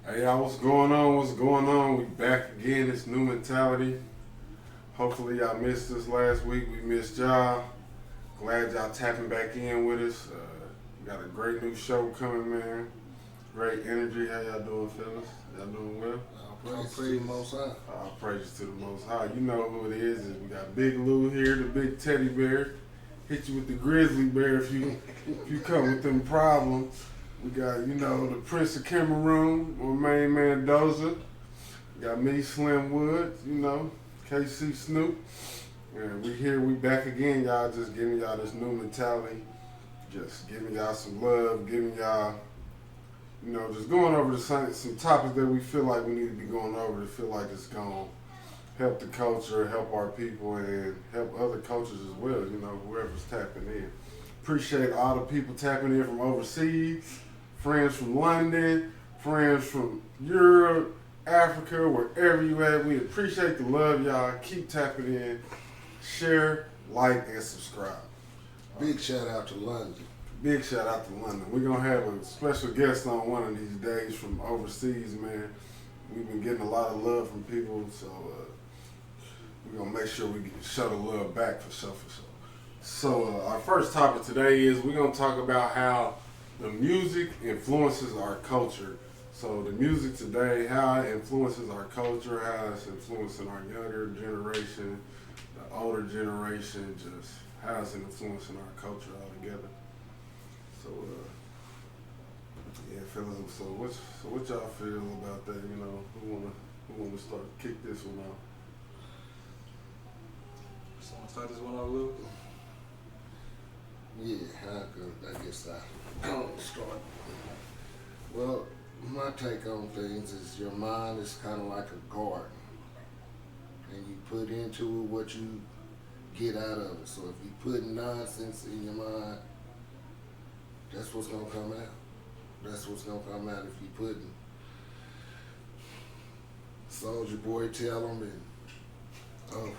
Hey y'all, what's going on? What's going on? We back again. It's New Mentality. Hopefully y'all missed us last week. We missed y'all. Glad y'all tapping back in with us. We got a great new show coming, man. Great energy. How y'all doing, fellas? Y'all doing well? All praise to the Most High. All praises to the Most High. You know who it is. We got Big Lou here, the big teddy bear. Hit you with the grizzly bear if you come with them problems. We got, the Prince of Cameroon, my main man Doza. We got me, Slim Woods, KC Snoop. And we back again, y'all, just giving y'all this new mentality. Just giving y'all some love, giving y'all, just going over some topics that we feel like we need to be going over to feel like it's going to help the culture, help our people, and help other cultures as well, whoever's tapping in. Appreciate all the people tapping in from overseas. Friends from London, friends from Europe, Africa, wherever you at. We appreciate the love, y'all. Keep tapping in. Share, like, and subscribe. Big shout out to London. Big shout out to London. We're going to have a special guest on one of these days from overseas, man. We've been getting a lot of love from people, so we're going to make sure we show the love back for sure. So our first topic today is we're going to talk about how the music influences our culture. So the music today, how it influences our culture, how it's influencing our younger generation, the older generation, just how it's influencing our culture altogether. So, fellas. So what y'all feel about that? Who wanna start kick this one off? Someone start this one off, Lou? Yeah, I guess I'll start. Well, my take on things is your mind is kind of like a garden. And you put into it what you get out of it. So if you put nonsense in your mind, that's what's going to come out. That's what's going to come out if you put Soulja Boy Tell 'em and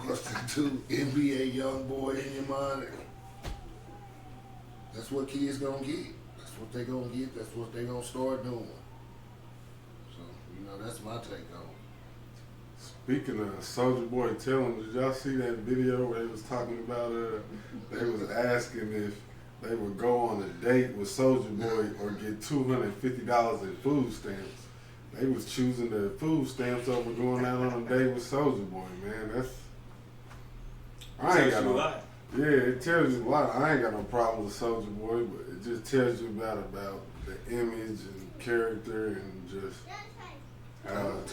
what's the dude, NBA Young Boy in your mind. That's what kids gonna get. That's what they gonna get. That's what they gonna start doing. So, that's my take on it. Speaking of Soulja Boy telling, did y'all see that video where they was talking about they was asking if they would go on a date with Soulja Boy or get $250 in food stamps? They was choosing the food stamps over going out on a date with Soulja Boy, man. I ain't got no. Yeah, it tells you a lot. I ain't got no problem with Soulja Boy, but it just tells you about the image and character and just.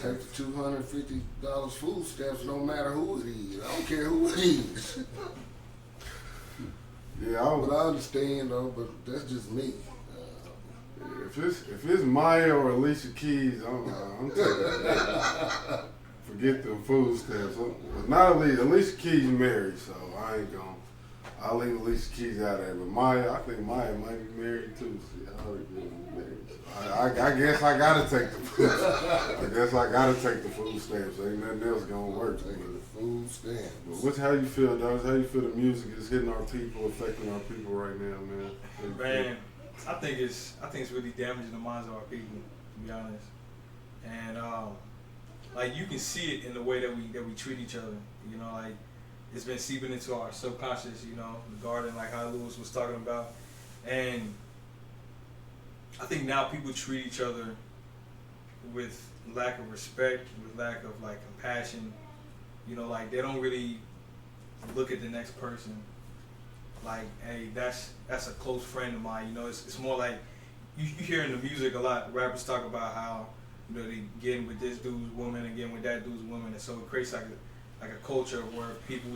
Take the $250 food stamps, no matter who it is. I don't care who it is. Yeah, but I understand though. But that's just me. If it's Maya or Alicia Keys, I'm taking it. Forget the food stamps. Not Alicia Keys married, so I ain't gonna. I'll leave Alicia Keys out of it. But Maya, I think Maya might be married too. See, I already been married. So I guess I gotta take the food. I guess I gotta take the food stamps. Ain't nothing else gonna work. Taking the food stamps. But how you feel, Doug? How you feel the music is hitting our people, affecting our people right now, man? Man, I think it's really damaging the minds of our people, to be honest. And like you can see it in the way that we treat each other. Like it's been seeping into our subconscious. The garden, like how Lewis was talking about, and I think now people treat each other with lack of respect, with lack of like compassion. Like they don't really look at the next person. Like, hey, that's a close friend of mine. It's more like you hear in the music a lot. Rappers talk about how they getting with this dude's woman and getting with that dude's woman, and so it creates like a culture where people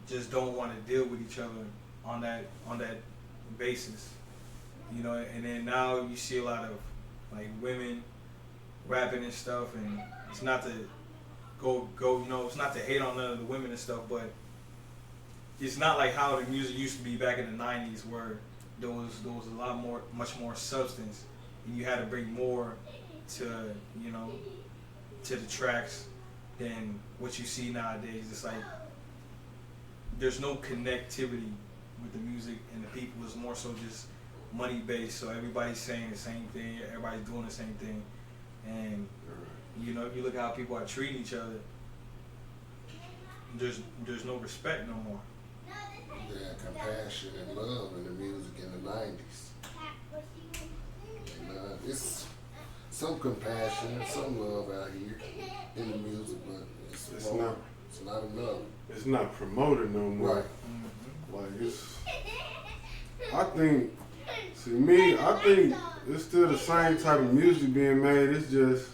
just don't want to deal with each other on that basis. And then now you see a lot of like women rapping and stuff, and it's not to go it's not to hate on none of the women and stuff, but it's not like how the music used to be back in the 90s where there was much more substance, and you had to bring more to to the tracks than what you see nowadays. It's like there's no connectivity with the music and the people. It's more so just money based, so everybody's saying the same thing, everybody's doing the same thing, And you know, if you look at how people are treating each other, there's no respect no more. They had compassion and love in the music in the 90s. And it's some compassion and some love out here in the music, but It's not. it's not enough. It's not promoted no more. Right. Like it's. I think. See me, I think it's still the same type of music being made. It's just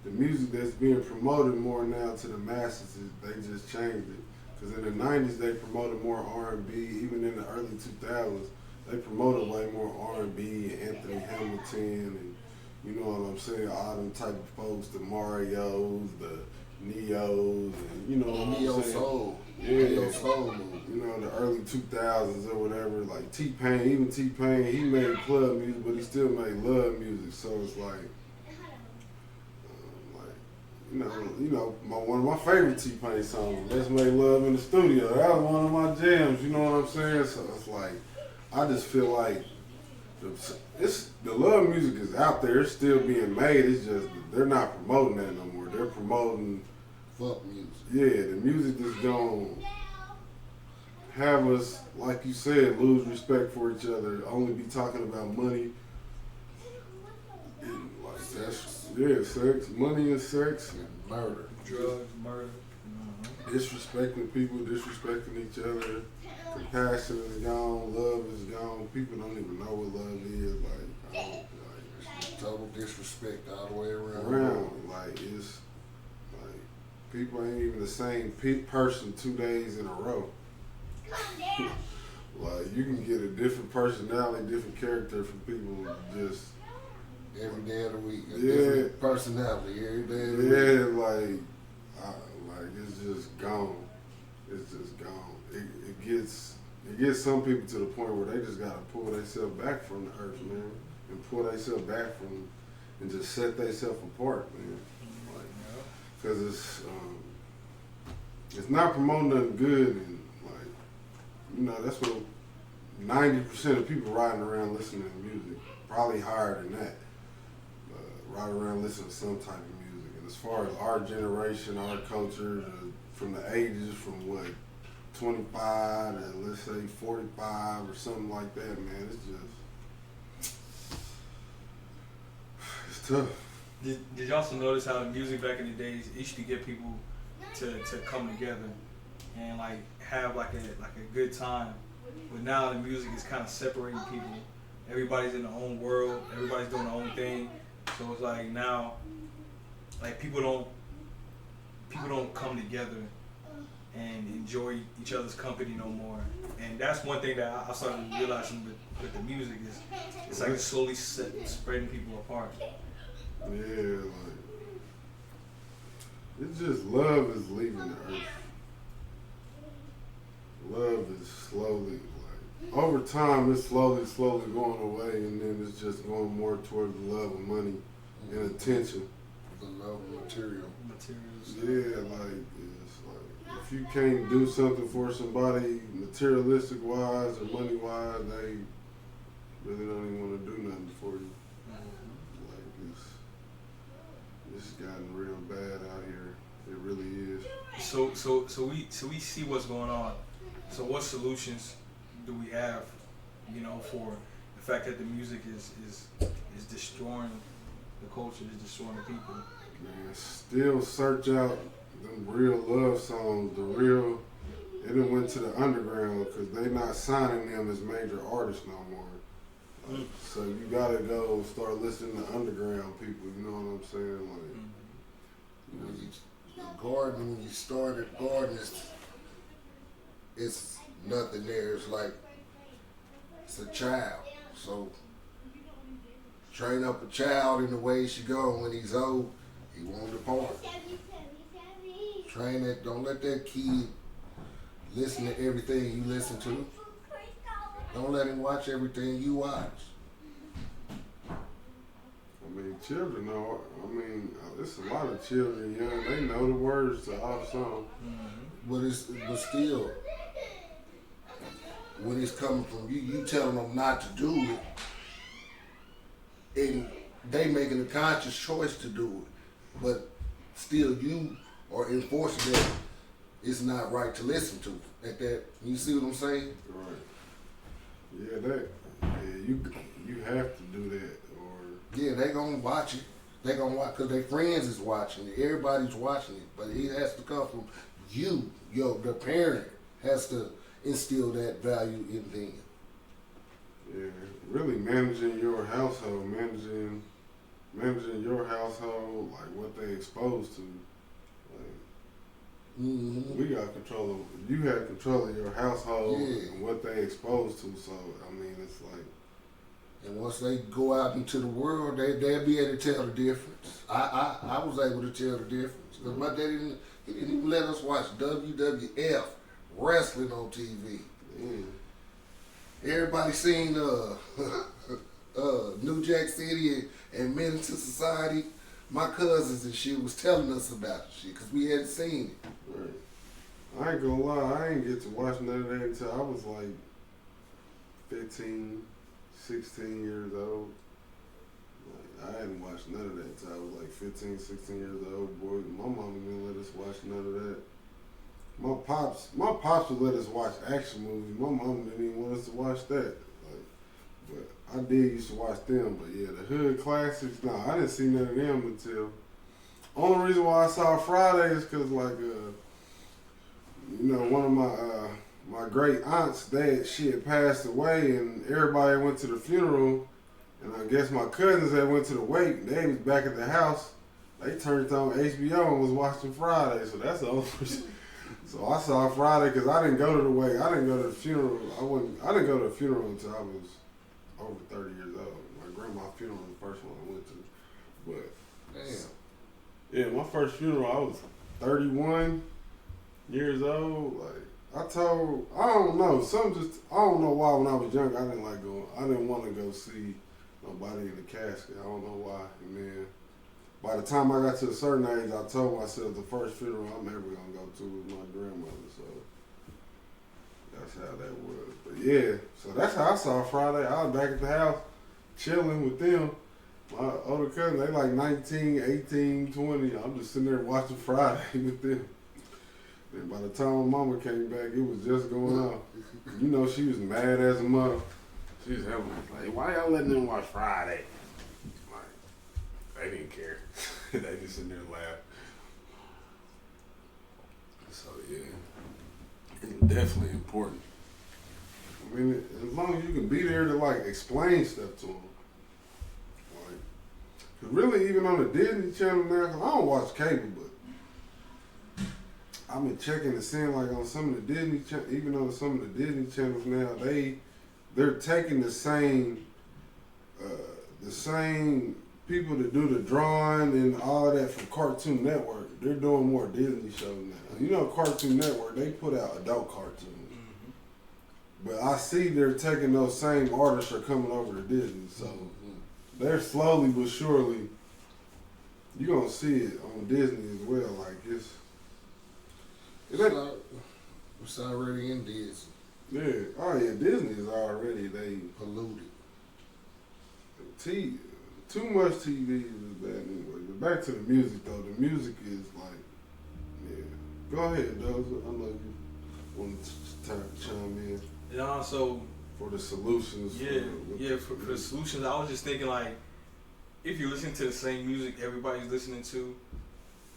the music that's being promoted more now to the masses. They just changed it. Because in the 90s they promoted more R&B. Even in the early 2000s, they promoted way more R&B and Anthony Hamilton and you know what I'm saying, all them type of folks, the Marios, the Neos, and you know what I'm Neo saying. Soul. Yeah. Neo Soul movement. You know, the early 2000s or whatever, like T-Pain, even T-Pain, he made club music, but he still made love music. So it's like you know, one of my favorite T-Pain songs, Let's Make Love in the Studio. That was one of my jams, you know what I'm saying? So it's like, I just feel like the love music is out there, it's still being made, it's just, they're not promoting that no more. They're promoting, Fuck music. yeah, the music that's gonna have us, like you said, lose respect for each other, only be talking about money. And like Sex. yeah, sex, money and sex, And murder. Drugs, murder. disrespecting people, disrespecting each other. Compassion is gone, love is gone. People don't even know what love is. Like Total disrespect all the way around. like it's like people ain't even the same person 2 days in a row. Like you can get a different personality, different character from people just Every day of the week. A Yeah. different personality every day of the week. yeah, like it's just gone. It's just gone. It gets some people to the point where they just gotta pull themselves back from the earth, man, and pull themselves back from and just set themselves apart, man. Like, cause it's not promoting nothing good, and like, you know, that's what 90% of people riding around listening to music, probably higher than that, ride around listening to some type of music. And as far as our generation, our culture, from the ages from what 25 to let's say 45 or something like that, man, it's tough. Did you also notice how the music back in the days it used to get people to come together and like have like a good time? But now the music is kind of separating people. Everybody's in their own world. Everybody's doing their own thing. So it's like now, like people don't come together and enjoy each other's company no more. And that's one thing that I started realizing with the music is it's like it's slowly spreading people apart. Yeah, like it's just love is leaving the earth. Love is slowly, like over time, it's slowly going away, and then it's just going more toward the love of money and attention. The love of material. Materials. Yeah, like it's like if you can't do something for somebody materialistic wise or money wise, they really don't even want to do nothing for you. Like it's gotten real bad out here. It really is. So we see what's going on. So what solutions do we have, you know, for the fact that the music is destroying the culture, is destroying the people? Man, still search out them real love songs, the real. It done went to the underground because they not signing them as major artists no more. Like, so you gotta go start listening to underground people. You know what I'm saying? Like, When you started garden, it's nothing there. It's like it's a child. So train up a child in the way he should go, and when he's old, he won't depart. Train it. Don't let that kid listen to everything you listen to. Don't let him watch everything you watch. I mean, children know. I mean, there's a lot of children young. They know the words to our song. But still, when it's coming from you, you telling them not to do it, and they making a conscious choice to do it, but still you are enforcing that it's not right to listen to. At that, you see what I'm saying? Right. You have to do that, or Yeah, they gonna watch it. They gonna watch because their friends is watching it. Everybody's watching it, but it has to come from you. The parent has to instill that value in them. yeah, really managing your household, managing your household, like what they exposed to. Like, Mm-hmm. we got control of. You have control of your household Yeah. and what they exposed to. So I mean, it's like. And once they go out into the world, they'll be able to tell the difference. I was able to tell the difference because my daddy he didn't even let us watch WWF wrestling on TV. Mm. Everybody seen New Jack City and Menace to Society. My cousins and shit was telling us about the shit because we hadn't seen it. Right. I ain't gonna lie, I ain't get to watch none of that until I was like 15, 16 years old. Like, I hadn't watched none of that until I was like 15, 16 years old. Boy, my mama didn't let us watch none of that. My pops would let us watch action movies. My mom didn't even want us to watch that. Like, but I did used to watch them. But yeah, the hood classics. No, I didn't see none of them until. Only reason why I saw Friday is because like one of my great aunt's dad, she had passed away, and everybody went to the funeral, and I guess my cousins that went to the wake, they was back at the house. They turned on HBO and was watching Friday, so that's over. So I saw Friday because I didn't go to the wake. I didn't go to the funeral. I didn't go to the funeral until I was over 30 years old. My grandma's funeral was the first one I went to. But Damn. yeah, my first funeral I was 31 years old. Like I don't know. I don't know why when I was young I didn't like going. I didn't want to go see nobody in the casket. I don't know why. And then by the time I got to a certain age, I told myself the first funeral I'm ever gonna go to was my grandmother. So that's how that was. But yeah, so that's how I saw Friday. I was back at the house chilling with them. My older cousins, they like 19, 18, 20. I'm just sitting there watching Friday with them. And by the time my mama came back, it was just going on. You know, she was mad as a mother. She was like, why y'all letting them watch Friday? Like, they didn't care. They just sitting there and laugh. So yeah, it's definitely important. I mean, as long as you can be there to like explain stuff to them. Like, 'cause really, even on the Disney Channel now, 'cause I don't watch cable, but I've been checking and seeing like on some of the Disney, even on some of the Disney channels now, they're taking the same people that do the drawing and all that from Cartoon Network. They're doing more Disney shows now. You know, Cartoon Network, they put out adult cartoons. But I see they're taking those same artists are coming over to Disney. So they're slowly but surely, you're going to see it on Disney as well. Like It's already in Disney. yeah. Oh yeah, Disney is already, they Polluted. Too much TV is bad anyway. But back to the music though. The music is like, yeah. Go ahead, Dozer. I know you want to chime in. Yeah, so For the solutions. for the solutions, I was just thinking like, if you listen to the same music everybody's listening to,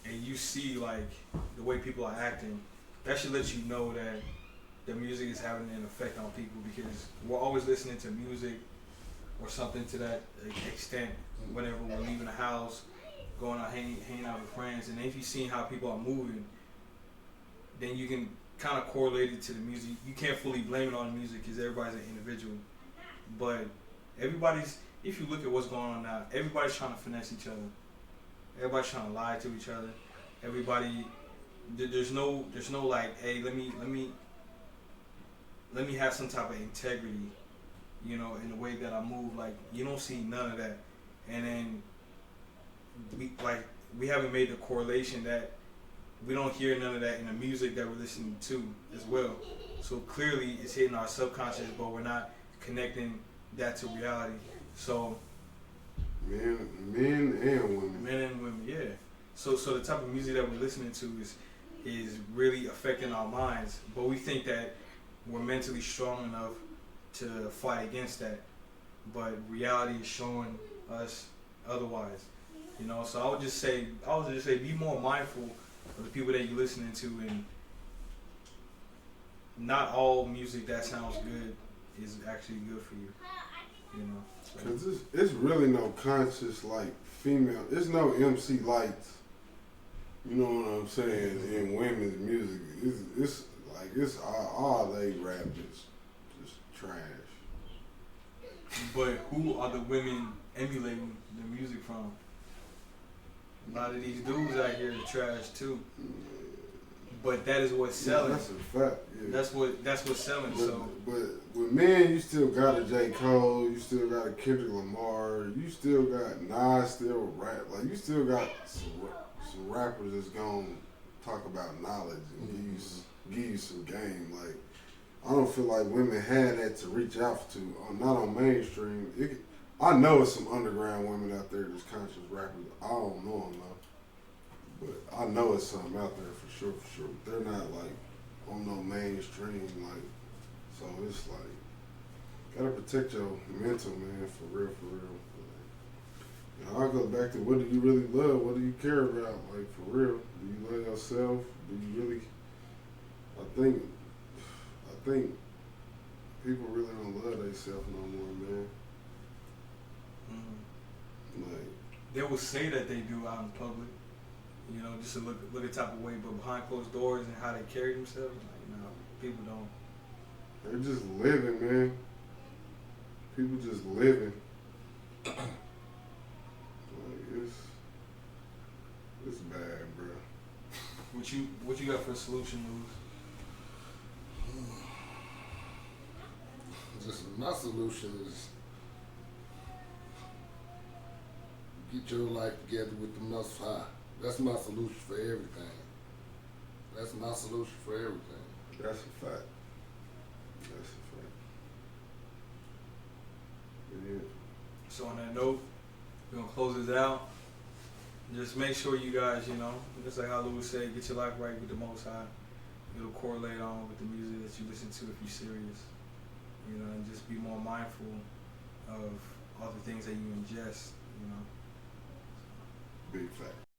and you see like the way people are acting, that should let you know that the music is having an effect on people, because we're always listening to music or something to that extent whenever we're leaving the house, going out hanging out with friends, and if you've seen how people are moving, then you can kind of correlate it to the music. You can't fully blame it on the music because everybody's an individual, but if you look at what's going on now, everybody's trying to finesse each other. Everybody's trying to lie to each other. Everybody, there's no like, hey, let me have some type of integrity, you know, in the way that I move. Like, you don't see none of that. And then we haven't made the correlation that we don't hear none of that in the music that we're listening to as well. So clearly it's hitting our subconscious, but we're not connecting that to reality. So Men and women. Men and women, yeah. So the type of music that we're listening to is really affecting our minds, but we think that we're mentally strong enough to fight against that, but reality is showing us otherwise. You know, so I would just say be more mindful of the people that you're listening to, and not all music that sounds good is actually good for you. You know, so. Cause it's really no conscious like female. It's no MC Lights. You know what I'm saying? In women's music, it's like it's all they rap is just trash. But who are the women emulating the music from? A lot of these dudes out here are trash too. But that is what's selling. Yeah, that's a fact. Yeah. That's what's selling. But with men, you still got a J. Cole, you still got a Kendrick Lamar, you still got Nas still rap. Like you still got some rappers that's gonna talk about knowledge and give you some game. Like I don't feel like women had that to reach out to. Not on mainstream. I know it's some underground women out there that's conscious rappers. I don't know them though, but I know it's some out there for sure. They're not like on no mainstream like. So it's like gotta protect your mental, man, for real. You know, I go back to what do you really love? What do you care about? Like for real, do you love yourself? Do you really? I think people really don't love themselves no more, man. Like they will say that they do out in public, you know, just to look a type of way, but behind closed doors and how they carry themselves, like, you know, people don't. they're just living, man. People just living. Like it's bad, bro. What you got for a solution, Luz? Just my solution is get your life together with the Most High. That's my solution for everything. That's my solution for everything. That's a fact. Yeah. So on that note, we're gonna close this out. Just make sure you guys, you know, just like how Lewis said, get your life right with the Most High. It'll correlate on with the music that you listen to if you're serious. You know, and just be more mindful of all the things that you ingest, you know. Big fact.